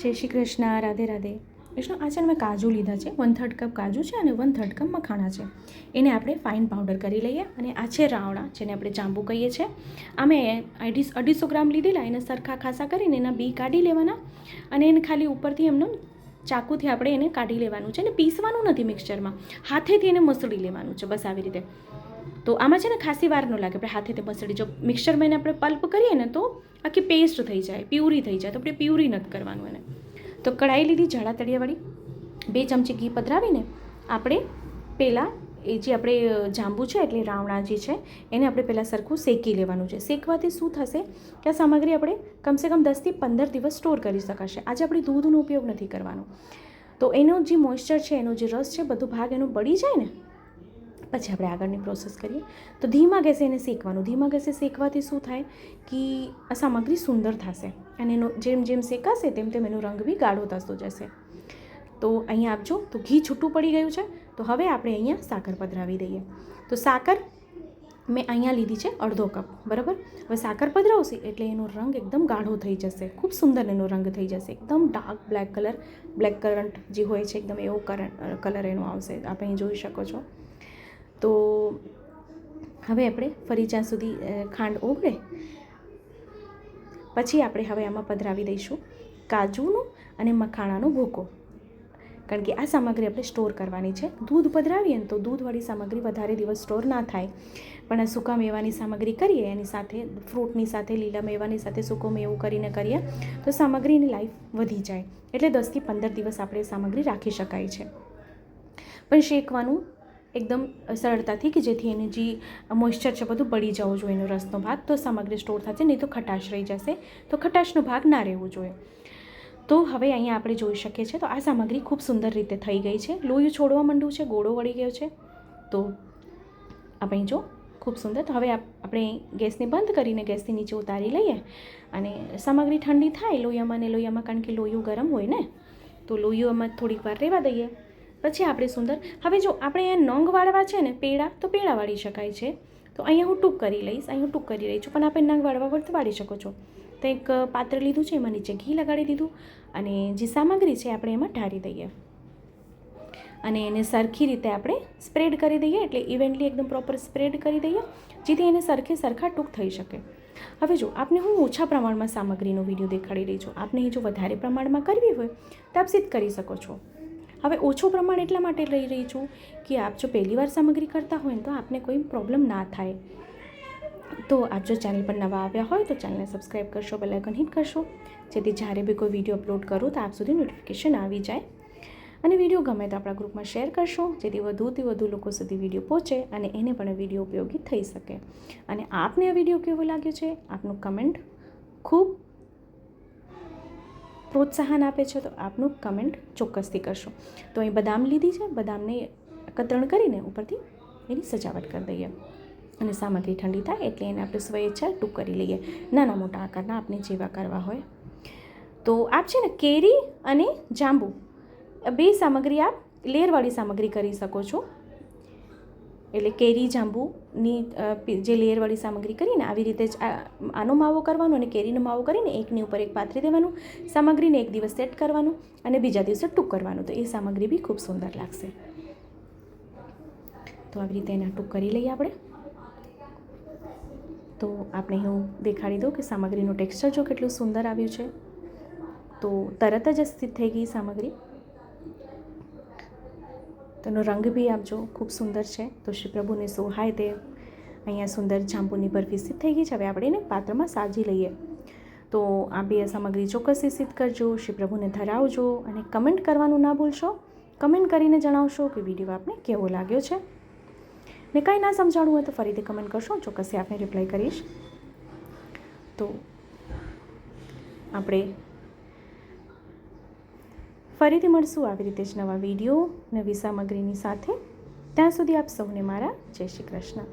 જય શ્રી કૃષ્ણ, રાધે રાધે. વિષ્ણુ, આ છે ને મેં કાજુ લીધા છે, 1/3 કપ કાજુ છે અને 1/3 કપ મખાણા છે. એને આપણે ફાઇન પાવડર કરી લઈએ. અને આ છે રાવણા, જેને આપણે જાંબુ કહીએ છીએ. આ મેં 250 ગ્રામ લીધેલા. એને સરખા ખાસા કરીને એના બી કાઢી લેવાના અને એને ખાલી ઉપરથી એમનો ચાકુથી આપણે એને કાઢી લેવાનું છે. અને પીસવાનું નથી મિક્સચરમાં, હાથેથી એને મસળી લેવાનું છે, બસ આવી રીતે. તો આમાં છે ને ખાસી વાર ન લાગે. આપણે હાથેથી મસળી, જો મિક્સચરમાં એને આપણે પલ્પ કરીએ ને તો આખી પેસ્ટ થઈ જાય, પ્યુરી થઈ જાય. તો આપણે પ્યુરી નથી કરવાનું એને. તો કઢાઈ લીધી જાડા તળિયાવાળી, 2 ચમચી ઘી પધરાવીને આપણે પહેલાં એ જે આપણે જાંબુ છે એટલે રાવણા જે છે એને આપણે પહેલાં સરખું શેકી લેવાનું છે. શેકવાથી શું થશે કે આ સામગ્રી આપણે કમસે કમ 10 થી 15 દિવસ સ્ટોર કરી શકાશે. આજે આપણે દૂધનો ઉપયોગ નથી કરવાનો. તો એનો જે મોઇસ્ચર છે, એનો જે રસ છે, બધો ભાગ એનો બળી જાય ને પછી આપણે આગળની પ્રોસેસ કરીએ. તો ધીમા ગેસે એને શેકવાનું. ધીમા ગેસે શેકવાથી શું થાય કે આ સામગ્રી સુંદર થશે અને એનો જેમ જેમ શેકાશે તેમ તેમ એનો રંગ બી ગાઢો થતો જશે. તો અહીંયા આપજો. તો ઘી છૂટું પડી ગયું છે. તો હવે આપણે અહીંયા સાકર પધરાવી દઈએ. તો સાકર મેં અહીંયા લીધી છે 1/2 કપ, બરાબર. હવે સાકર પધરાવશે એટલે એનો રંગ એકદમ ગાઢો થઈ જશે, ખૂબ સુંદર એનો રંગ થઈ જશે. એકદમ ડાર્ક બ્લેક કરંટ જે હોય છે એકદમ એવો કલર એનો આવશે. આપ અહીં જોઈ શકો છો. તો હવે આપણે ફરી જ્યાં સુધી ખાંડ ઓગળે પછી આપણે હવે આમાં પધરાવી દઈશું કાજુનો અને મખાણાનો ભૂકો. કારણ કે આ સામગ્રી આપણે સ્ટોર કરવાની છે. દૂધ પધરાવીએ ને તો દૂધવાળી સામગ્રી વધારે દિવસ સ્ટોર ના થાય, પણ આ સૂકા મેવાની સામગ્રી કરીએ એની સાથે, ફ્રૂટની સાથે, લીલા મેવાની સાથે સૂકો મેવું કરીને કરીએ તો સામગ્રીની લાઈફ વધી જાય. એટલે 10 થી 15 દિવસ આપણે સામગ્રી રાખી શકાય છે. પણ શેકવાનું એકદમ સરળતાથી, કે જેથી એને જે મોઇસ્ચર છે બધું બળી જવું જોઈએ, એનો રસનો ભાગ, તો સામગ્રી સ્ટોર થશે. નહીં તો ખટાશ રહી જશે. તો ખટાશનો ભાગ ના રહેવું જોઈએ. તો હવે અહીંયા આપણે જોઈ શકીએ છીએ તો આ સામગ્રી ખૂબ સુંદર રીતે થઈ ગઈ છે. લોહી છોડવા માંડ્યું છે, ગોળો વળી ગયો છે. તો આપણે જો ખૂબ સુંદર. તો હવે આપણે ગેસને બંધ કરીને ગેસથી નીચે ઉતારી લઈએ અને સામગ્રી ઠંડી થાય લોહીયામાં ને લોહીયામાં, કારણ કે લોહીયું ગરમ હોય ને, તો લોહીયામાં થોડીક વાર રહેવા દઈએ. પછી આપણે સુંદર. હવે જો આપણે અહીંયા નંગ વાળવા છે ને પેડા, તો પેડા વાળી શકાય છે. તો અહીંયા હું ટૂંક કરી લઈશ, અહીં હું ટૂંક કરી રહી છું, પણ આપણે નંગ વાળવા પર વાળી શકો છો. તો એક પાત્ર લીધું છે, એમાં નીચે ઘી લગાડી દીધું અને જે સામગ્રી છે આપણે એમાં ઢાળી દઈએ અને એને સરખી રીતે આપણે સ્પ્રેડ કરી દઈએ. એટલે ઇવનલી એકદમ પ્રોપર સ્પ્રેડ કરી દઈએ, જેથી એને સરખા ટૂંક થઈ શકે. હવે જો આપને હું ઓછા પ્રમાણમાં સામગ્રીનો વિડીયો દેખાડી રહી છું. આપને જો વધારે પ્રમાણમાં કરવી હોય તો આપ સિદ્ધ કરી શકો છો. હવે ઓછું પ્રમાણ એટલા માટે લઈ રહી છું કે આપ જો પહેલી વાર સામગ્રી કરતા હોય ને તો આપને કોઈ પ્રોબ્લેમ ના થાય. તો આપ જો ચેનલ પર નવા આવ્યા હોય તો ચેનલને સબસ્ક્રાઈબ કરશો, બેલ આઇકન હિટ કરશો, જેથી જ્યારે બી કોઈ વિડીયો અપલોડ કરું તો આપ સુધી નોટિફિકેશન આવી જાય. અને વિડીયો ગમે તો આપણા ગ્રુપમાં શેર કરશો, જેથી વધુથી વધુ લોકો સુધી વિડીયો પહોંચે અને એને પણ વિડીયો ઉપયોગી થઈ શકે. અને આપને આ વિડીયો કેવો લાગ્યો છે, આપનું કમેન્ટ ખૂબ પ્રોત્સાહન આપે છે, તો આપનું કમેન્ટ ચોક્કસથી કરશો. તો અહીં બદામ લીધી છે, બદામને કતરણ કરીને ઉપરથી એની સજાવટ કરી દઈએ અને સામગ્રી ઠંડી થાય એટલે એને આપણે સ્વેચ્છા ટૂંક કરી લઈએ. નાના મોટા આકારના આપણે જેવા કરવા હોય. તો આપ છે ને કેરી અને જાંબુ 2 સામગ્રી આપ લેયરવાળી સામગ્રી કરી શકો છો. એટલે કેરી જાંબુની જે લેયરવાળી સામગ્રી કરીને આવી રીતે જ આનો માવો કરવાનો અને કેરીનો માવો કરીને એકની ઉપર એક પાથરી દેવાનું. સામગ્રીને એક દિવસ સેટ કરવાનું અને બીજા દિવસે ટૂંક કરવાનું. તો એ સામગ્રી બી ખૂબ સુંદર લાગશે. તો આવી રીતે એને ટૂંક કરી લઈએ આપણે. તો આપણે હું દેખાડી દઉં કે સામગ્રીનું ટેક્સચર જો કેટલું સુંદર આવ્યું છે. તો તરત જ સ્થિત થઈ ગઈ સામગ્રી. તેનો રંગ બી આપજો ખૂબ સુંદર છે. તો શ્રી પ્રભુને સોહાય તે અહીંયા સુંદર જાંબુની બરફી સિદ્ધ થઈ ગઈ છે. હવે આપણે એને પાત્રમાં સાજી લઈએ. તો આ 2 સામગ્રી ચોક્કસથી સિદ્ધ કરજો, શ્રી પ્રભુને ધરાવજો અને કમેન્ટ કરવાનું ના ભૂલશો. કમેન્ટ કરીને જણાવશો કે વિડીયો આપને કેવો લાગ્યો છે. ને કાંઈ ના સમજાણું હોય તો ફરીથી કમેન્ટ કરશો, ચોક્કસથી આપને રિપ્લાય કરીશ. તો આપણે ફરીથી મળશું આવી રીતે જ નવા વિડીયો, નવી સામગ્રીની સાથે. ત્યાં સુધી આપ સૌને મારા જય શ્રી કૃષ્ણ.